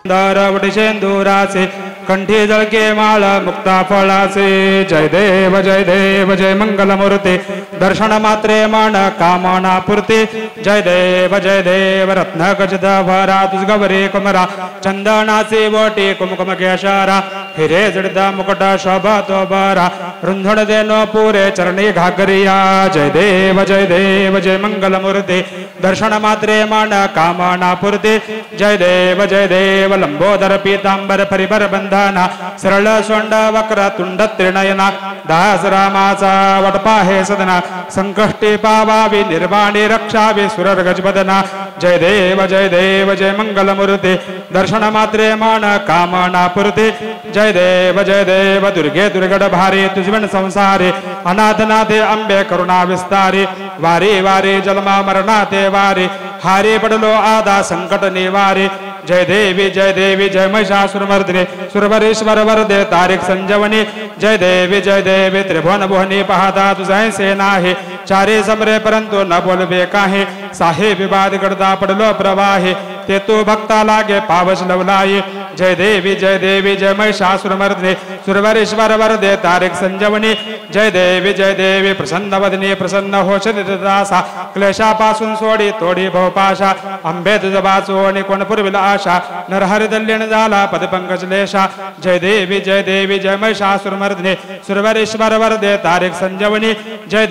दरवटिशेंदुराचे कंठी जळके माळ मुक्ता फळाचे जय देव जय मंगलमूर्ती दर्शन मात्रे मन कामना पूर्ती जय देव रत्न गजद भरा तुझ गवरे कुमरा चंदनाचे बोटे कुमकुम केशारा हिरे जडद मुकुट शोभा तो बरा रुंधुण देनो पुरे चरणी घागरिया जय देव जय मंगलमूर्ती दर्शन मात्रे मन कामना पूर्ती जय देव लंबोदर पीतांबर परिबर बंधना सरळ सोंड वक्र तुंड त्रिनयना दास रामाचा वटपा हे सदना संकष्टी पावावी निर्वाणी रक्षावी सुरर गजबदना जय देव जय मंगलमूर्ती दर्शन मात्रे मन कामना पूर्ती जय देव दुर्गे दुर्गड भारी तुझविण संसारी अनाथनाथे अंबे करुणा विस्तारी वारी वारी जन्मा मरणाते वारी हारी पडलो आदा संकट निवारी जय देवी जय महिषासुरमर्दिनी सुरवरेश्वर वरदे तारिक संजवनी जय देवी त्रिभुवन भुवनी पाहता तुझे सेना है चारे समरे परंतु न बोलबे काहे साहे विवाद करता पडलो प्रवाहे ते तो भक्ता लागे पावस लवलाये जय देवी जय महिषासुरमर्दिनी सुरवरेश्वर वरदे तारिक संजवनी जय देवी प्रसन्न वदनी प्रसन्न होशनी दासा क्लेशापासून सोडी तोडी भवपाशा अंबे तुझ वाचोनी कोण पुरविला आशा नरहरि दल्यण झाला पदपंकज लेशा जय देवी जय महिषासुरमर्दिनी सुरवरेश्वर वरदे तारिक संजवनी जय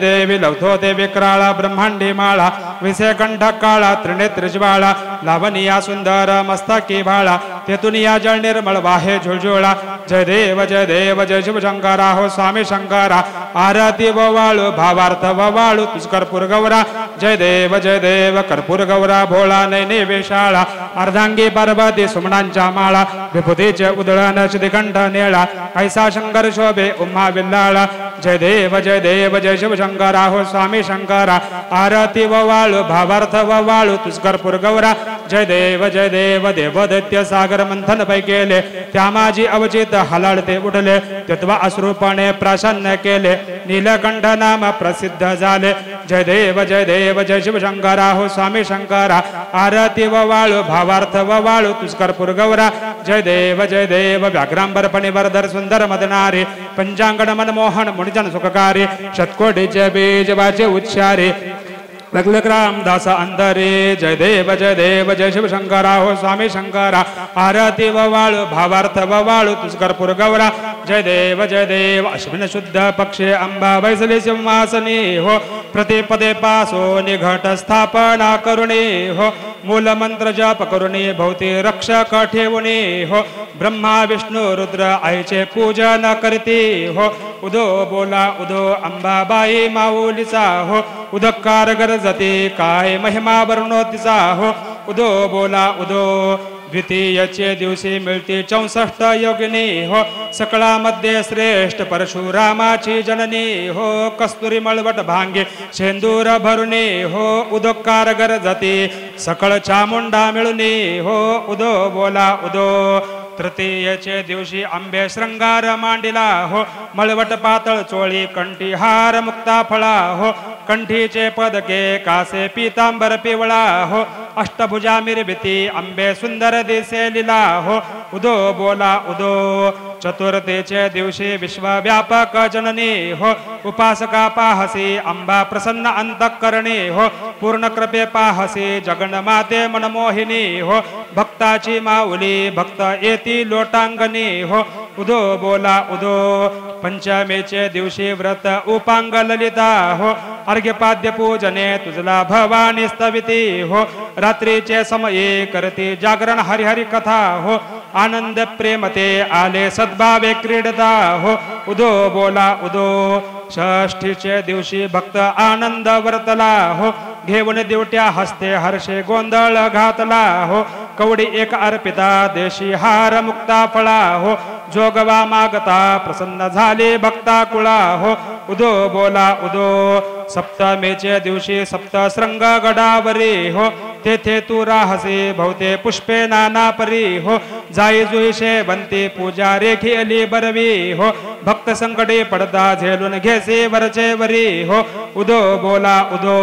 देवी लवथो ते विक्राळा ब्रह्मांडी माळा विषय कंठ काळा त्रिनेत्र ज्वाळा लावनिया सुंदर मस्तकी भाळा तेतून या जळ निर्मळ वाहे झुळझुळा जय देव जय शिवशंकरा हो स्वामी शंकरा आरती ववाळू भावार्थ ववाळू तुझ कर्पूर गौरा जय देव कर्पूर गौरा भोळा नैने वेशाळा अर्धांगी पार्वती सुमणांच्या माळा विभूतीचे उदळण श्रीकंठ नेळा ऐसा शंकर शोभे उम्मा विल्लाळा जय देव जय शिवशंकरा हो स्वामी शंकरा आरती ववाळू भावार्थ ववाळू तुझ कर्पूर गौरा जय देव देवदैत्य सागर मंथन पै केले त्या माझी अवचित हलाळते उठले तत्व अश्रूपणे प्रसन्न केले नीलकंठ नाम प्रसिद्ध झाले जय देव जय शिवशंकरा हो स्वामी शंकरा आरती ववाळू भावार्थ ववाळू तुझ कर्पूर गौरा जय देव व्याघ्रांबर फणीवरधर सुंदर मदनारे पंचांगण मनमोहन मुनिजन सुखकारी शतकोटीचे बीज वाचे उच्चारे रामदास अंतरे जय देव जय शिवशंकरा हो स्वामी शंकरा आरती ववाळू भावार्थ ववाळू तुझ कर्पूर गौरा जय देव अश्विन शुद्ध पक्षे अंबा वैसली सिंहासनी हो प्रतिपदे पासो निघट स्थापना करुणी हो मूल मंत्र जप करुणी भोवती रक्षक ठेवुनी हो ब्रह्मा विष्णू रुद्र आईचे पूजन करती हो उदो बोला उदो अंबाबाई माऊलीचा हो उदकार गरजते काय महिमा वर्णोतीचा हो उदो बोला उदो द्वितीयचे दिवशी मिळते 64 योगिनी हो सकळामध्ये श्रेष्ठ परशुरामाची जननी हो कस्तुरी मळवट भांगे शेंदूर भरुणी हो उदकार गरजते सकळ चामुंडा मिळुनी हो उदो बोला उदो तृतीयेचे दिवशी आंबे श्रंगार मांडिला हो मळवट पातळ चोळी कंठी हार मुक्ता फळा हो कंठीचे पदके कासे पीतांबर पिवळा हो अष्टभुजा मिरबिती आंबे सुंदर दिसे लिला हो उदो बोला उदो चतुर्थीचे दिवशी विश्वव्यापक जननी हो उपासका पाहसी अंबा प्रसन्न अंतःकरणी हो पूर्ण कृपे पाहसी जगन्माते मनमोहिनी हो भक्ताची माऊली भक्त येती लोटांगणी हो उदो बोला उदो पंचमीचे दिवशी व्रत उपांग ललिता हो अर्घ्यपाद्य पूजने तुझला भवानी स्तविती हो रात्रीचे समये करते जागरण हरिहरी कथा हो आनंद प्रेमते आले सद्भावे क्रीडता हो उदो बोला उदो षष्ठीचे दिवशी भक्त आनंद वर्तला हो घेऊन दिवट्या हस्ते हर्षे गोंधळ घातला हो कवडी एक अर्पिता देशी हार मुक्ता फळा हो जोगवा मागता प्रसन्न झाले भक्ता कुळा हो उदो बोला उदो सप्तमीचे दिवशी सप्तशृंग गडावरी हो तेथे तू राहसे भवते पुष्पे नाना परी हो जाई जुईशे बनते पूजा रेखी अली बरवी हो भक्त संकटे पडता झेलून घेसे वरचे वरी हो उदो बोला उदो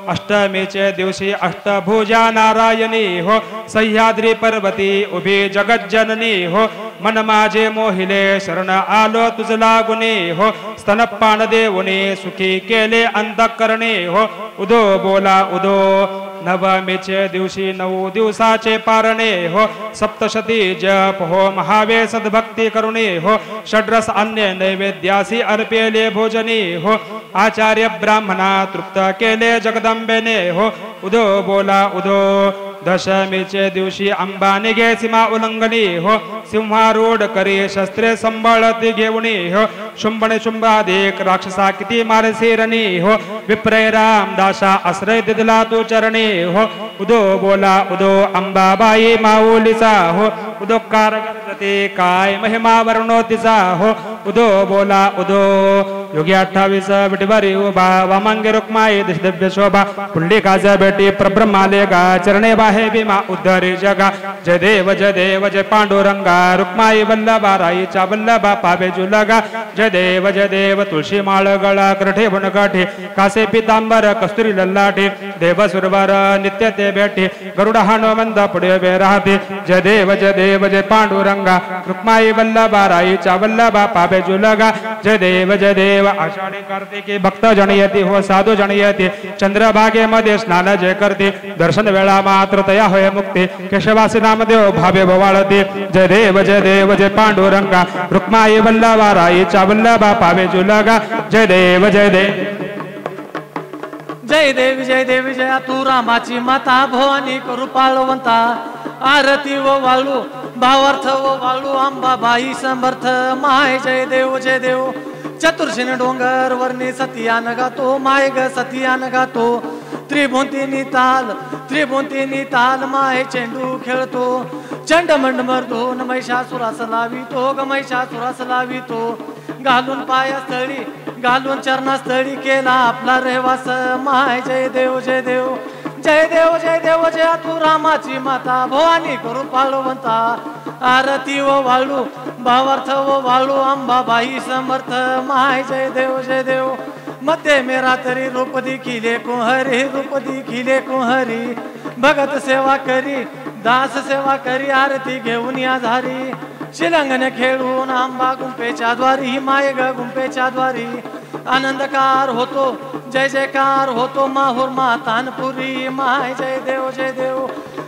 अष्टमीचे दिवशी अष्टभुजा नारायणी हो सह्याद्री पर्वती उभी जगज्जननी हो मन माझे मोहिले शरण आलो तुझ लागुनी हो स्तनपान देऊनी सुखी केले अंतःकरणी हो उदो बोला उदो नवमीचे दिवशी 9 दिवसाचे पारणे हो सप्तशती जप हो महावे सद्भक्ती करुणी हो षड्रस अन्य नैवेद्यासी अर्पेले भोजनी हो आचार्य ब्राह्मणा तृप्त केले जगदंबेने हो उदो बोला उदो दशमीचे दिवशी अंबा निघे सीमा उल्लंघनी हो सिंहारूढ करी शस्त्रे संभाळती घेऊनी हो शुंभणे शुंभाधिक राक्षसा किती मारशिरणी हो विप्रय रामदासा आश्रय दिला तू चरणी हो उदो बोला उदो अंबाबाई माऊलीचा हो उदो कारगते काय महिमा वर्णो तिचा हो उदो बोला उदो योगी 28 विठवारी उभा वामांगे रुक्माई दिव्य शोभा पुंडलिकाचा बेटी प्रब्रह्माले गा चरणे बाहे भीमा उद्धरी जगा जय देव जय पांडुरंगा रुक्माई वल्लभा राईच्या वल्लभा पावे जुलगा जय देव तुळशी माळ गळा करठे बनकाठी कासे पितांबर कस्तुरी लल्लाठी देव सुरवर नित्य ते भेटी गरुड हनुमंत पुढे बे राहते जय देव जय पांडुरंगा रुक्माई वल्लभा राईच्या वल्लभा पावे जुलगा जय देव आषाढी कार्तिकी भक्त जनयती हो साधू जनयती चंद्रभागे मध्ये स्नान जे करते दर्शन वेळा मात्र तया होय मुक्ती केशवासी नामदेव भावे भवाळते जय देव जय पांडुरंगा रुक्माई वल्लभा राईच्या वल्लभा पावे जुलगा जय देव जय देव जय तू रामाची माता भवानी करू पाळवंता आरती व वाळू भावार्थ व वाळू अंबाबाई समर्थ माय जय देव चतुर्शिन डोंगर वर्णी सतियान गातो माय ग सतियान गातो त्रिभुंतीनी ताल माय चेंडू खेळतो चंडमंड मर्दून महिषासुरास लावितो ग महिषासुरास लावितो घालून पायास्थळी घालून चरणास्थळी केला आपला रहवास माय जय देव जय तू रामाची माता भवानी करू पाळवंता आरती व वाळू भावार्थ व वाळू अंबाबाई समर्थ माय जय देव मध्ये मेरा तरी रूप दिखिले कुहरी भगत सेवा करी दास सेवा करी आरती घेऊन या झारी शिलंगन खेळून आंबा गुंपेच्या द्वारी माय ग गुंपेच्या द्वारी आनंदकार होतो जय जयकार होतो माहूर मातानपुरी माय जय देव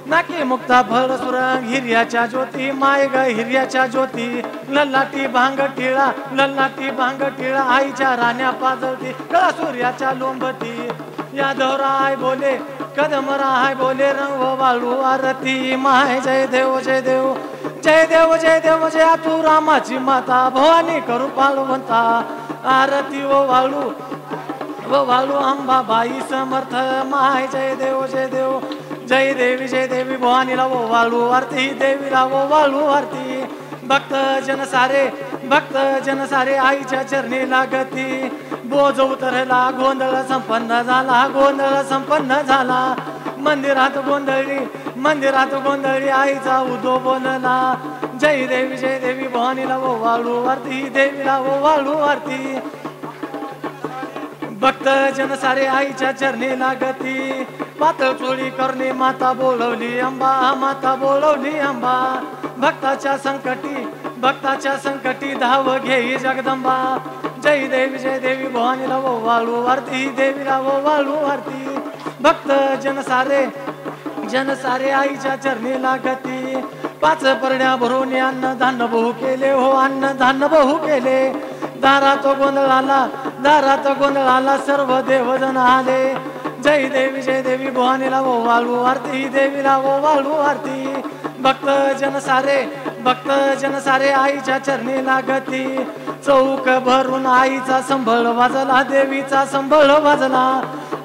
नाकी मुक्ता फळ सुरंग हिर्याच्या ज्योती माय ग हिर्याच्या ज्योती लल्लाटी भांग टिळा आईच्या राण्या पाजळती कळा सूर्याच्या लोंबती यादवराय बोले कदमराय बोले रंग वाळू आरती माय जय देव जय तू रामाची माता भवानी करू पाळवंता आरती व वाळू अंबाबाई समर्थ माय जय देव जय देवी भवानीला वो वाळू आरती देवीला वो वाळू आरती भक्त जन सारे आईच्या चरणी लागती बोज उतरला गोंधळ संपन्न झाला मंदिरात गोंधळी आईचा उदो बोलला जय देवी भवानीला वो वाळू आरती देवीला वो वाळू आरती भक्त जन सारे आईच्या चरणी लागती पातळ चोळी करणे माता बोलवली अंबा भक्ताच्या संकटी धाव घेई जगदंबा जय देवी भवानीला वो वाळू आरती देवीला वो वाळू आरती भक्त जन सारे आईच्या चरणी लागती 5 परड्या भरून अन्न धान्य बहु केले दारात गोंधळाला सर्व देवजन आले जय देवी भवानीला वो वाळू आरती देवीला वो वाळू आरती भक्त जन सारे आईच्या चरणी लागती चौक भरून आईचा संभळ वाजला देवीचा संभळ वाजला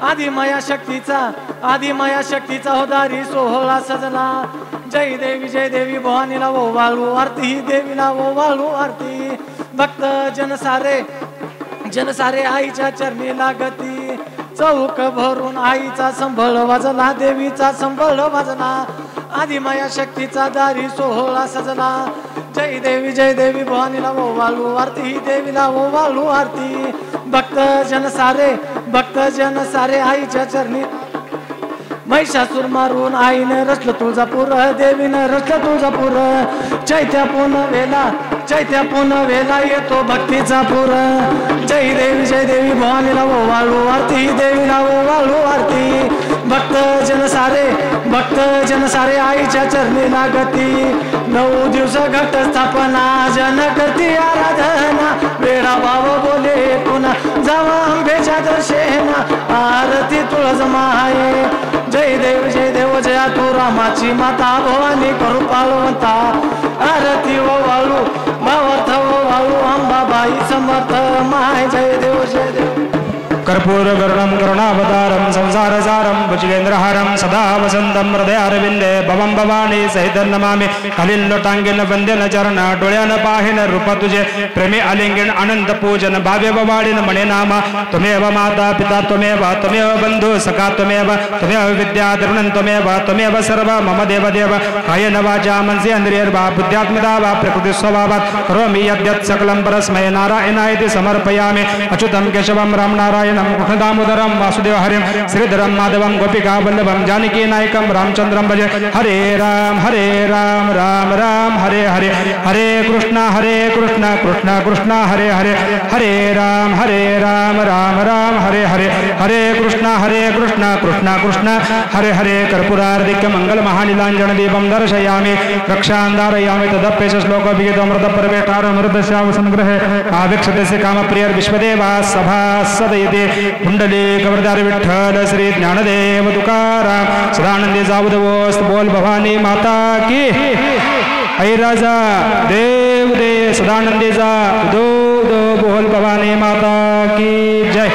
आदिमाया शक्तीचा होदारी सोहळा सजला जय देवी भवानीला वो वाळू आरती देवीला वो वाळू आरती भक्त जन सारे आईच्या चरणी लागती चौक भरून आईचा संभळ वाजला देवीचा संभळ वाजला आदिमाया शक्तीचा दारी सोहळा सजला जय देवी भवानीला ओवाळू आरती ही देवीला ओवाळू आरती भक्त जन सारे आईच्या चरणी महिषासूर मारून आईनं रचलं तुळजापूर देवीनं रचलं तुळजापूर चैत्या पुन वेला येतो भक्तीचा पूर जय देवी भवानीला ओवाळू आरती देवीला ओवाळू आरती भक्त जन सारे आईच्या चरणी लागती 9 दिवस घट स्थापना जन करती आराधना वेळा भाव बोले पुन्हा जावा आंबेच्या दर्शना आरती तुळज माये जय देव जया तू रामाची माता भवानी करू पालवंता आरती ओवाळू भावार्थ ओवाळू अंबाबाई समर्थ माय जय देव कर्पूर गरुडं करुणावतारं संसारसारं भुजगेन्द्रहारं सदा वसन्तं हृदयारविन्दे भवं भवानी सहितं नमामि कलिल्लोटांगेन वंदेन चरण डोळ्यान पाहिन रूप तुझे प्रेमी आलिंगन अनंत पूजन भाव्य भवाडीन मणे नामा त्वमेव माता पिता त्वमेव बंधु सखा त्वमेव विद्या द्रवणं त्वमेव सर्व मम देव कायेन वाचा मनसि इन्द्रियर्वा बुद्ध्यात्मदा वा प्रकृति स्वभावात् करोमि यद्यत् सकलं परस्मै नारायणाय समर्पयामि अच्युतं केशवं राम नारायण कृष्णदामोदरं वासुदेव हरिं श्रीधरं माधवं गोपिका वल्लभं जानकी नायकं रामचंद्रं भजे हरे राम राम राम हरे हरे हरे कृष्ण कृष्ण कृष्ण हरे हरे हरे राम राम राम हरे हरे हरे कृष्ण कृष्ण कृष्ण हरे हरे कर्पूरार्धिक मंगल महानीलांजन दीपं दर्शयामि रक्षांधारयामि तदप्येष श्लोकविहितमृत परवेटारमृतस्याव संग्रहे आवीक्षते कामप्रियर विश्वदेवा सभा सदयते कुंडली कवरदार विठ्ठल श्री ज्ञानदेव तुकाराम सदानंदी जावदवस्त बोल भवानी माता की आई राजा देव दे सदानंदी जा दो बोल भवानी माता की जय।